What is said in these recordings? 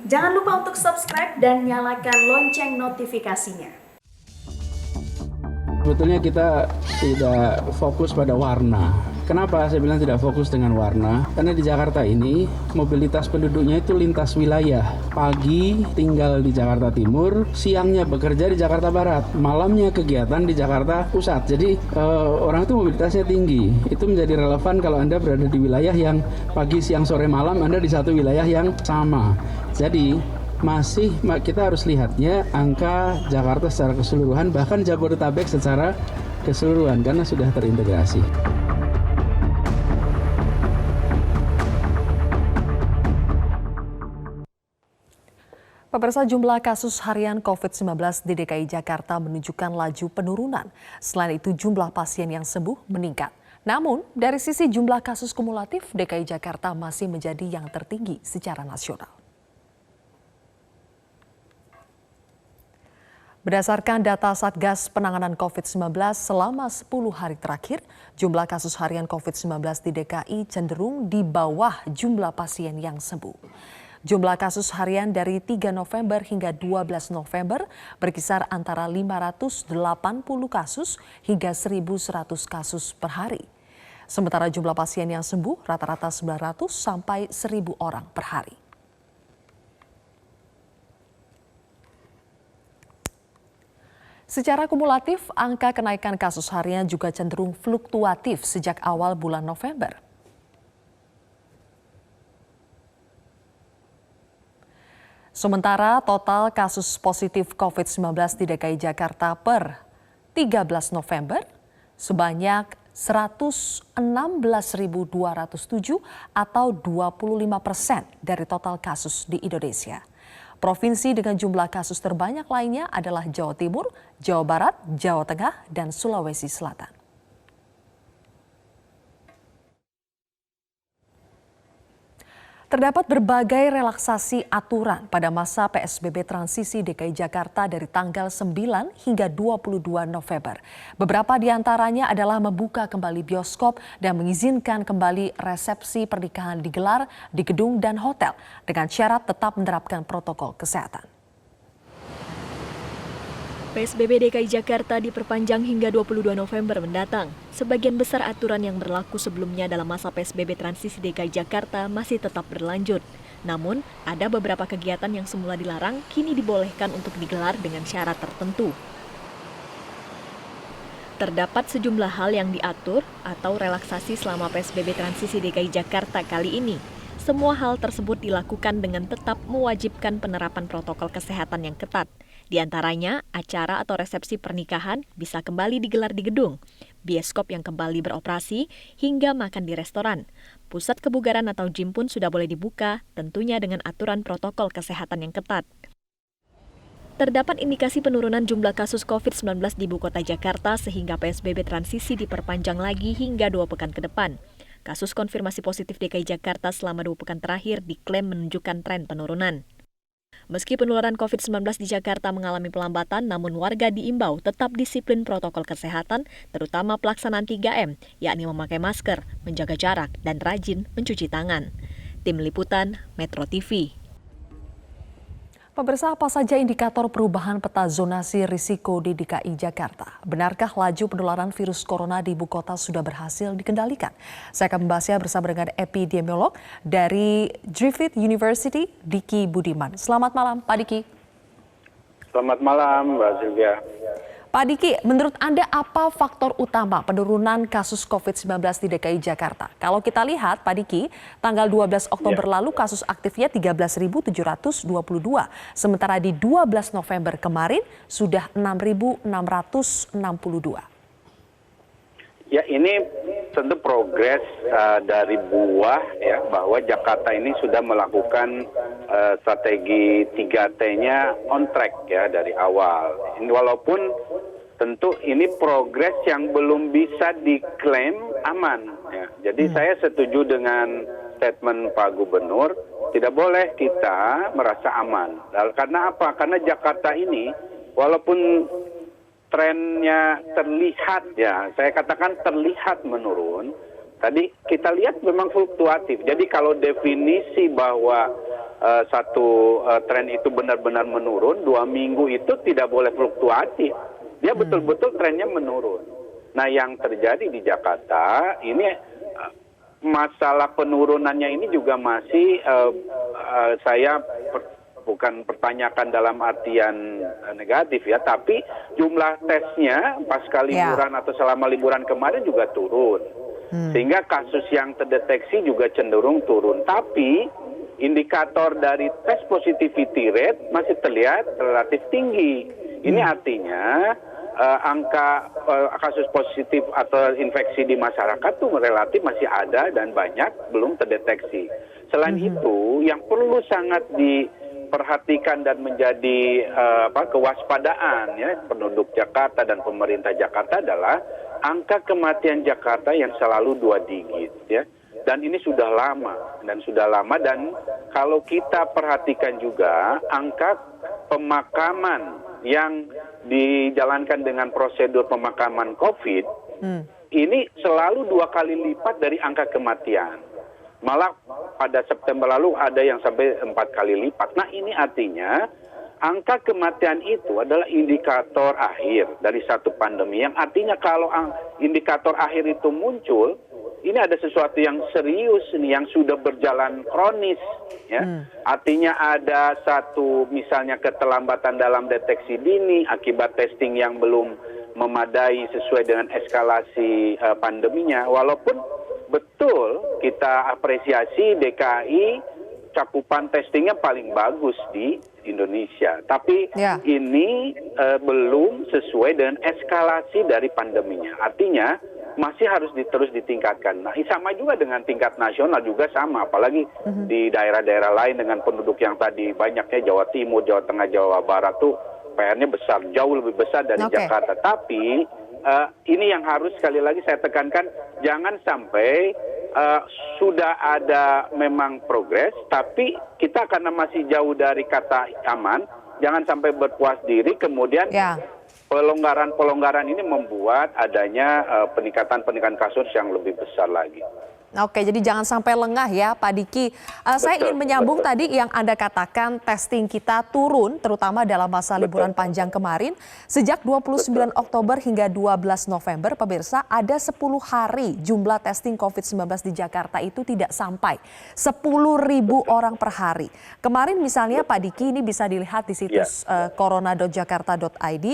Jangan lupa untuk subscribe dan nyalakan lonceng notifikasinya. Sebetulnya kita tidak fokus pada warna. Kenapa saya bilang tidak fokus dengan warna? Karena di Jakarta ini mobilitas penduduknya itu lintas wilayah. Pagi tinggal di Jakarta Timur, siangnya bekerja di Jakarta Barat, malamnya kegiatan di Jakarta Pusat. Jadi orang itu mobilitasnya tinggi. Itu menjadi relevan kalau Anda berada di wilayah yang pagi, siang, sore, malam, Anda di satu wilayah yang sama. Jadi masih kita harus lihatnya angka Jakarta secara keseluruhan, bahkan Jabodetabek secara keseluruhan karena sudah terintegrasi. Pemirsa, jumlah kasus harian COVID-19 di DKI Jakarta menunjukkan laju penurunan. Selain itu, jumlah pasien yang sembuh meningkat. Namun, dari sisi jumlah kasus kumulatif, DKI Jakarta masih menjadi yang tertinggi secara nasional. Berdasarkan data Satgas Penanganan COVID-19 selama 10 hari terakhir, jumlah kasus harian COVID-19 di DKI cenderung di bawah jumlah pasien yang sembuh. Jumlah kasus harian dari 3 November hingga 12 November berkisar antara 580 kasus hingga 1.100 kasus per hari. Sementara jumlah pasien yang sembuh rata-rata 900 sampai 1.000 orang per hari. Secara kumulatif, angka kenaikan kasus harian juga cenderung fluktuatif sejak awal bulan November. Sementara total kasus positif COVID-19 di DKI Jakarta per 13 November sebanyak 116.207 atau 25% dari total kasus di Indonesia. Provinsi dengan jumlah kasus terbanyak lainnya adalah Jawa Timur, Jawa Barat, Jawa Tengah, dan Sulawesi Selatan. Terdapat berbagai relaksasi aturan pada masa PSBB transisi DKI Jakarta dari tanggal 9 hingga 22 November. Beberapa di antaranya adalah membuka kembali bioskop dan mengizinkan kembali resepsi pernikahan digelar di gedung dan hotel dengan syarat tetap menerapkan protokol kesehatan. PSBB DKI Jakarta diperpanjang hingga 22 November mendatang. Sebagian besar aturan yang berlaku sebelumnya dalam masa PSBB transisi DKI Jakarta masih tetap berlanjut. Namun, ada beberapa kegiatan yang semula dilarang kini dibolehkan untuk digelar dengan syarat tertentu. Terdapat sejumlah hal yang diatur atau relaksasi selama PSBB transisi DKI Jakarta kali ini. Semua hal tersebut dilakukan dengan tetap mewajibkan penerapan protokol kesehatan yang ketat. Di antaranya, acara atau resepsi pernikahan bisa kembali digelar di gedung, bioskop yang kembali beroperasi, hingga makan di restoran. Pusat kebugaran atau gym pun sudah boleh dibuka, tentunya dengan aturan protokol kesehatan yang ketat. Terdapat indikasi penurunan jumlah kasus COVID-19 di ibu kota Jakarta sehingga PSBB transisi diperpanjang lagi hingga 2 pekan ke depan. Kasus konfirmasi positif DKI Jakarta selama 2 pekan terakhir diklaim menunjukkan tren penurunan. Meski penularan COVID-19 di Jakarta mengalami pelambatan, namun warga diimbau tetap disiplin protokol kesehatan, terutama pelaksanaan 3M, yakni memakai masker, menjaga jarak, dan rajin mencuci tangan. Tim Liputan, Metro TV. Pemirsa, apa saja indikator perubahan peta zonasi risiko di DKI Jakarta? Benarkah laju penularan virus corona di ibu kota sudah berhasil dikendalikan? Saya akan membahasnya bersama dengan epidemiolog dari Griffith University, Diki Budiman. Selamat malam, Pak Diki. Selamat malam, Mbak Sylvia. Pak Diki, menurut Anda apa faktor utama penurunan kasus COVID-19 di DKI Jakarta? Kalau kita lihat, Pak Diki, tanggal 12 Oktober lalu kasus aktifnya 13.722. Sementara di 12 November kemarin sudah 6.662. Ya, ini tentu progres dari buah ya, bahwa Jakarta ini sudah melakukan strategi 3T-nya on track ya dari awal. Walaupun tentu ini progres yang belum bisa diklaim aman ya. Jadi saya setuju dengan statement Pak Gubernur, tidak boleh kita merasa aman. Karena apa? Karena Jakarta ini walaupun trennya terlihat ya, saya katakan terlihat menurun. Tadi kita lihat memang fluktuatif. Jadi kalau definisi bahwa satu tren itu benar-benar menurun, 2 minggu itu tidak boleh fluktuatif. Dia betul-betul trennya menurun. Nah, yang terjadi di Jakarta ini masalah penurunannya ini juga masih saya bukan pertanyakan dalam artian negatif ya, tapi jumlah tesnya pasca liburan atau selama liburan kemarin juga turun. Sehingga kasus yang terdeteksi juga cenderung turun. Tapi indikator dari test positivity rate masih terlihat relatif tinggi. Ini artinya angka kasus positif atau infeksi di masyarakat tuh relatif masih ada dan banyak belum terdeteksi. Selain itu, yang perlu sangat diperhatikan dan menjadi kewaspadaan ya penduduk Jakarta dan pemerintah Jakarta adalah angka kematian Jakarta yang selalu 2 digit ya. Dan ini sudah lama dan kalau kita perhatikan juga angka pemakaman yang dijalankan dengan prosedur pemakaman COVID ini selalu 2 kali lipat dari angka kematian. Malah pada September lalu ada yang sampai 4 kali lipat. Nah, ini artinya angka kematian itu adalah indikator akhir dari satu pandemi. Yang artinya kalau indikator akhir itu muncul, ini ada sesuatu yang serius nih, yang sudah berjalan kronis ya. Artinya ada satu misalnya keterlambatan dalam deteksi dini akibat testing yang belum memadai sesuai dengan eskalasi pandeminya. Walaupun betul kita apresiasi DKI cakupan testingnya paling bagus di Indonesia. Tapi ini belum sesuai dengan eskalasi dari pandeminya. Artinya masih harus terus ditingkatkan. Nah, sama juga dengan tingkat nasional juga sama, apalagi di daerah-daerah lain dengan penduduk yang tadi banyaknya Jawa Timur, Jawa Tengah, Jawa Barat tuh PR-nya besar, jauh lebih besar dari Jakarta. Tapi ini yang harus sekali lagi saya tekankan, jangan sampai sudah ada memang progres, tapi kita karena masih jauh dari kata aman, jangan sampai berpuas diri kemudian pelonggaran-pelonggaran ini membuat adanya peningkatan kasus yang lebih besar lagi. Oke, jadi jangan sampai lengah ya Pak Diki. Saya ingin menyambung tadi yang Anda katakan testing kita turun, terutama dalam masa liburan panjang kemarin. Sejak 29 Oktober hingga 12 November, pemirsa, ada 10 hari jumlah testing COVID-19 di Jakarta itu tidak sampai 10.000 orang per hari. Kemarin misalnya Pak Diki, ini bisa dilihat di situs corona.jakarta.id.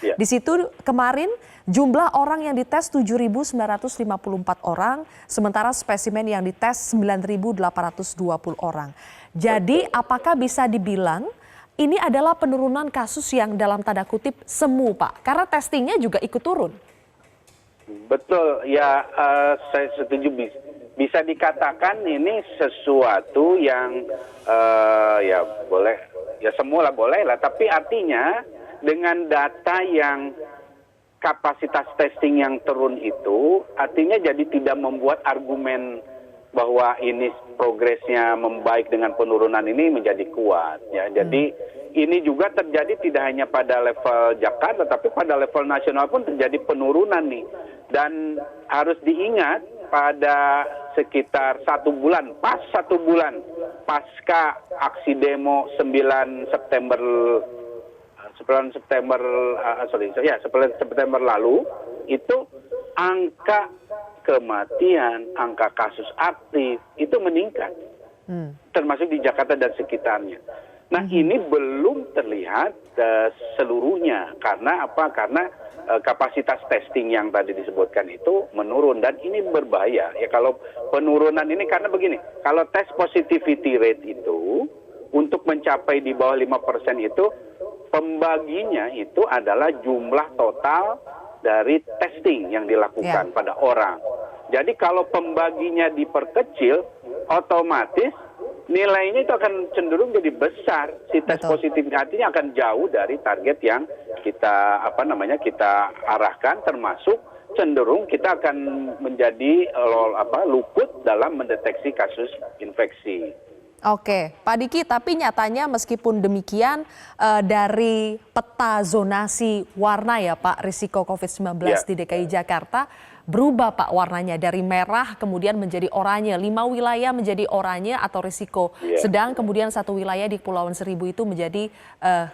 Di situ kemarin jumlah orang yang dites 7.954 orang, sementara spesimen yang dites 9.820 orang. Jadi apakah bisa dibilang ini adalah penurunan kasus yang dalam tanda kutip semu, Pak? Karena testingnya juga ikut turun. Betul, ya saya setuju. Bisa dikatakan ini sesuatu yang ya boleh, ya semula boleh lah. Tapi artinya dengan data yang kapasitas testing yang turun itu artinya jadi tidak membuat argumen bahwa ini progresnya membaik dengan penurunan ini menjadi kuat ya. Jadi ini juga terjadi tidak hanya pada level Jakarta tapi pada level nasional pun terjadi penurunan nih. Dan harus diingat pada sekitar 1 bulan pasca aksi demo 9 September September lalu itu angka kematian, angka kasus aktif itu meningkat, termasuk di Jakarta dan sekitarnya. Nah, ini belum terlihat seluruhnya karena apa? Karena kapasitas testing yang tadi disebutkan itu menurun dan ini berbahaya. Ya kalau penurunan ini karena begini, kalau test positivity rate itu untuk mencapai di bawah 5% itu pembaginya itu adalah jumlah total dari testing yang dilakukan pada orang. Jadi kalau pembaginya diperkecil, otomatis nilainya itu akan cenderung jadi besar. Si tes positif artinya akan jauh dari target yang kita kita arahkan, termasuk cenderung kita akan menjadi luput dalam mendeteksi kasus infeksi. Oke, Pak Diki, tapi nyatanya meskipun demikian dari peta zonasi warna ya Pak, risiko COVID-19 di DKI Jakarta, berubah Pak warnanya dari merah kemudian menjadi oranye, 5 wilayah menjadi oranye atau risiko sedang, kemudian 1 wilayah di Kepulauan Seribu itu menjadi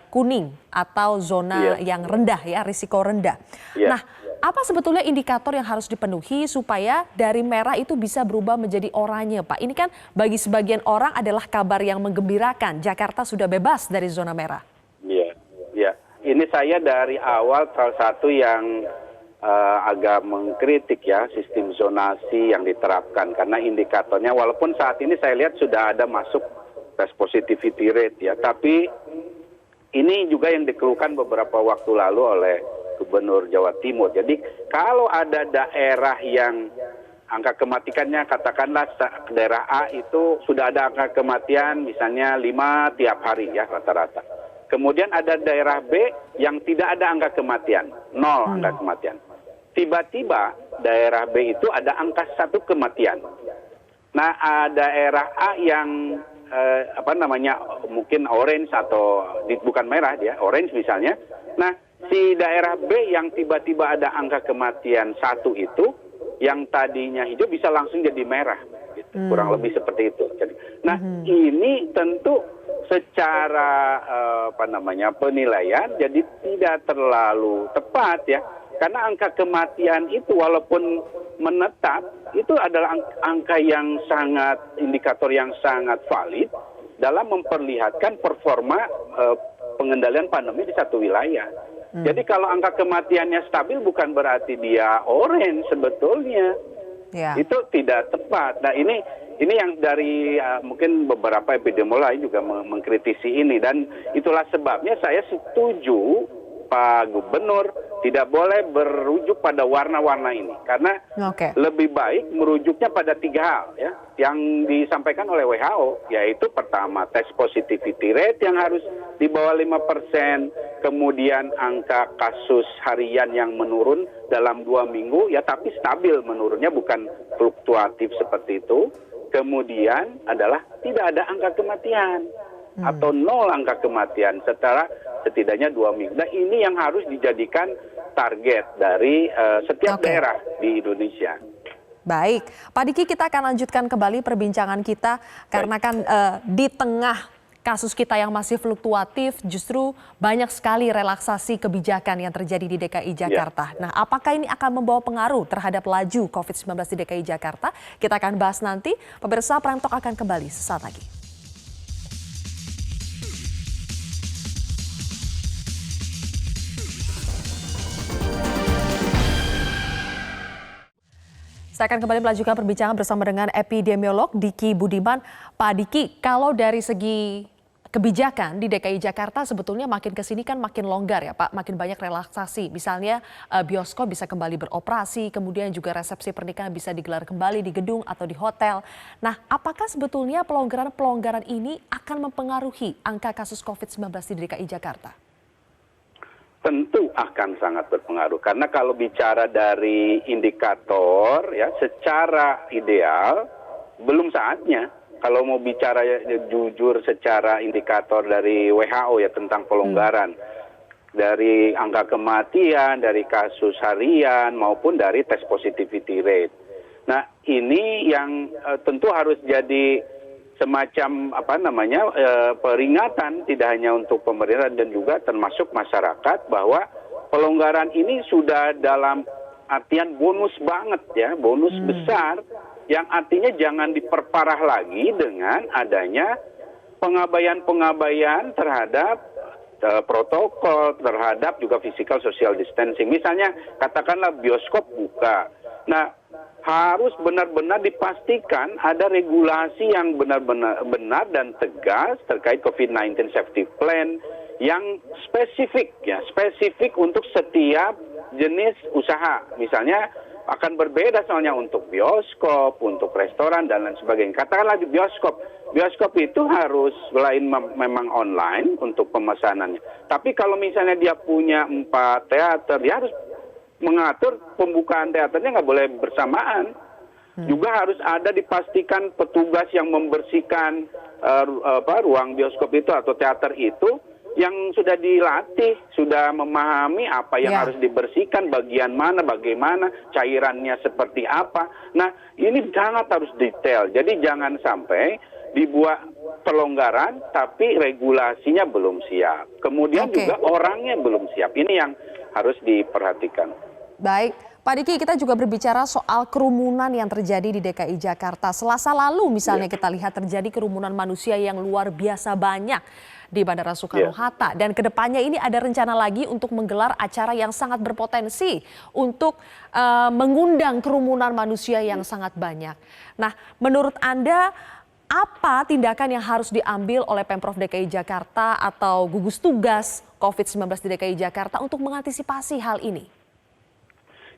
kuning atau zona yang rendah ya, risiko rendah. Nah, apa sebetulnya indikator yang harus dipenuhi supaya dari merah itu bisa berubah menjadi oranye, Pak? Ini kan bagi sebagian orang adalah kabar yang menggembirakan. Jakarta sudah bebas dari zona merah. Iya. Ini saya dari awal salah satu yang agak mengkritik ya sistem zonasi yang diterapkan. Karena indikatornya walaupun saat ini saya lihat sudah ada masuk test positivity rate ya. Tapi ini juga yang dikeluhkan beberapa waktu lalu oleh Gubernur Jawa Timur. Jadi kalau ada daerah yang angka kematiannya katakanlah daerah A itu sudah ada angka kematian misalnya 5 tiap hari ya rata-rata. Kemudian ada daerah B yang tidak ada angka kematian, 0 angka kematian. Tiba-tiba daerah B itu ada angka 1 kematian. Nah, daerah A yang mungkin orange atau bukan merah dia, orange misalnya. Nah, si daerah B yang tiba-tiba ada angka kematian 1 itu, yang tadinya hijau bisa langsung jadi merah, gitu. Kurang lebih seperti itu. Nah, ini tentu secara penilaian jadi tidak terlalu tepat ya, karena angka kematian itu walaupun menetap itu adalah angka yang sangat indikator yang sangat valid dalam memperlihatkan performa pengendalian pandemi di satu wilayah. Jadi kalau angka kematiannya stabil bukan berarti dia orange sebetulnya. Itu tidak tepat. Nah ini yang dari mungkin beberapa epidemiolog juga mengkritisi ini, dan itulah sebabnya saya setuju Pak Gubernur tidak boleh berujuk pada warna-warna ini, karena lebih baik merujuknya pada 3 hal ya yang disampaikan oleh WHO, yaitu pertama test positivity rate yang harus di bawah 5%, kemudian angka kasus harian yang menurun dalam 2 minggu ya tapi stabil menurunnya, bukan fluktuatif seperti itu. Kemudian adalah tidak ada angka kematian atau 0 angka kematian setelah setidaknya 2 minggu. Nah ini yang harus dijadikan target dari setiap daerah di Indonesia. Baik, Pak Diki, kita akan lanjutkan kembali perbincangan kita karena kan di tengah kasus kita yang masih fluktuatif justru banyak sekali relaksasi kebijakan yang terjadi di DKI Jakarta. Nah, apakah ini akan membawa pengaruh terhadap laju COVID-19 di DKI Jakarta? Kita akan bahas nanti. Pemirsa, Prime Talk akan kembali sesaat lagi. Saya akan kembali melanjutkan perbincangan bersama dengan epidemiolog Diki Budiman. Pak Diki, kalau dari segi kebijakan di DKI Jakarta sebetulnya makin ke sini kan makin longgar ya Pak, makin banyak relaksasi. Misalnya bioskop bisa kembali beroperasi, kemudian juga resepsi pernikahan bisa digelar kembali di gedung atau di hotel. Nah, apakah sebetulnya pelonggaran ini akan mempengaruhi angka kasus COVID-19 di DKI Jakarta? Tentu akan sangat berpengaruh, karena kalau bicara dari indikator ya secara ideal belum saatnya. Kalau mau bicara jujur secara indikator dari WHO ya tentang pelonggaran dari angka kematian, dari kasus harian maupun dari test positivity rate. Nah ini yang tentu harus jadi semacam peringatan tidak hanya untuk pemerintah dan juga termasuk masyarakat bahwa pelonggaran ini sudah dalam artian bonus banget ya, bonus besar yang artinya jangan diperparah lagi dengan adanya pengabaian terhadap protokol, terhadap juga physical social distancing. Misalnya katakanlah bioskop buka. Nah, harus benar-benar dipastikan ada regulasi yang benar dan tegas terkait COVID-19 safety plan yang spesifik ya, spesifik untuk setiap jenis usaha. Misalnya akan berbeda soalnya untuk bioskop, untuk restoran dan lain sebagainya. Katakanlah di bioskop itu harus selain memang online untuk pemesanannya. Tapi kalau misalnya dia punya 4 teater, dia harus mengatur pembukaan teaternya nggak boleh bersamaan. Juga harus ada dipastikan petugas yang membersihkan ruang bioskop itu atau teater itu yang sudah dilatih, sudah memahami apa yang Ya. harus dibersihkan, bagian mana, bagaimana, cairannya seperti apa. Nah, ini sangat harus detail. Jadi jangan sampai dibuat pelonggaran tapi regulasinya belum siap. Kemudian Oke. juga orangnya belum siap. Ini yang harus diperhatikan. Baik, Pak Diki, kita juga berbicara soal kerumunan yang terjadi di DKI Jakarta. Selasa lalu misalnya kita lihat terjadi kerumunan manusia yang luar biasa banyak di Bandara Soekarno-Hatta. Dan kedepannya ini ada rencana lagi untuk menggelar acara yang sangat berpotensi untuk mengundang kerumunan manusia yang sangat banyak. Nah, menurut Anda apa tindakan yang harus diambil oleh Pemprov DKI Jakarta atau gugus tugas COVID-19 di DKI Jakarta untuk mengantisipasi hal ini?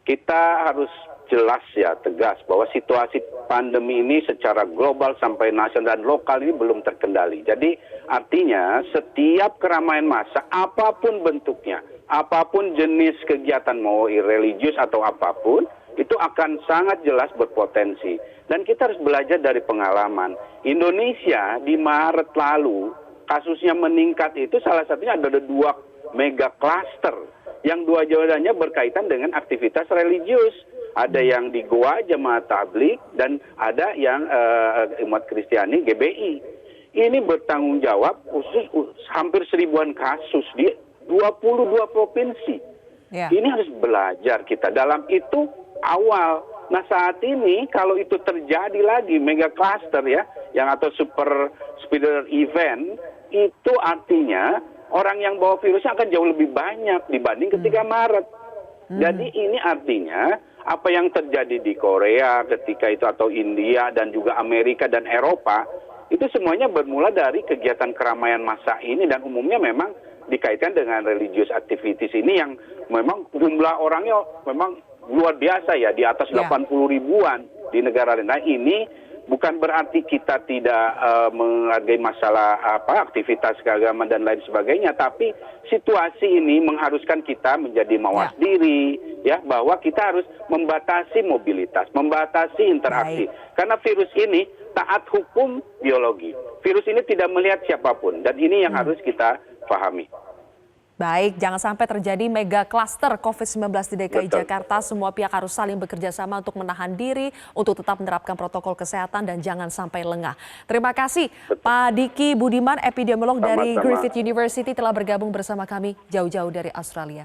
Kita harus jelas ya, tegas bahwa situasi pandemi ini secara global sampai nasional dan lokal ini belum terkendali. Jadi artinya setiap keramaian massa apapun bentuknya, apapun jenis kegiatan mau religius atau apapun, itu akan sangat jelas berpotensi. Dan kita harus belajar dari pengalaman. Indonesia di Maret lalu kasusnya meningkat itu salah satunya ada 2 mega cluster yang 2-duanya berkaitan dengan aktivitas religius. Ada yang di Goa Jemaah Tabligh dan ada yang umat Kristiani GBI. Ini bertanggung jawab khusus hampir 1000-an kasus di 22 provinsi. Ya. Ini harus belajar kita dalam itu awal. Nah saat ini kalau itu terjadi lagi mega cluster ya, yang atau super spreader event, itu artinya orang yang bawa virusnya akan jauh lebih banyak dibanding ketika Maret. Jadi ini artinya apa yang terjadi di Korea ketika itu atau India dan juga Amerika dan Eropa, itu semuanya bermula dari kegiatan keramaian massa ini dan umumnya memang dikaitkan dengan religious activities ini yang memang jumlah orangnya memang luar biasa ya, di atas 80 ribuan di negara lain. Nah ini bukan berarti kita tidak menghargai masalah aktivitas keagamaan dan lain sebagainya, tapi situasi ini mengharuskan kita menjadi mawas diri ya, bahwa kita harus membatasi mobilitas, membatasi interaksi. Karena virus ini taat hukum biologi. Virus ini tidak melihat siapapun dan ini yang harus kita pahami. Baik, jangan sampai terjadi mega cluster COVID-19 di DKI Jakarta. Semua pihak harus saling bekerja sama untuk menahan diri, untuk tetap menerapkan protokol kesehatan dan jangan sampai lengah. Terima kasih Pak Diki Budiman, epidemiolog dari Griffith University telah bergabung bersama kami jauh-jauh dari Australia.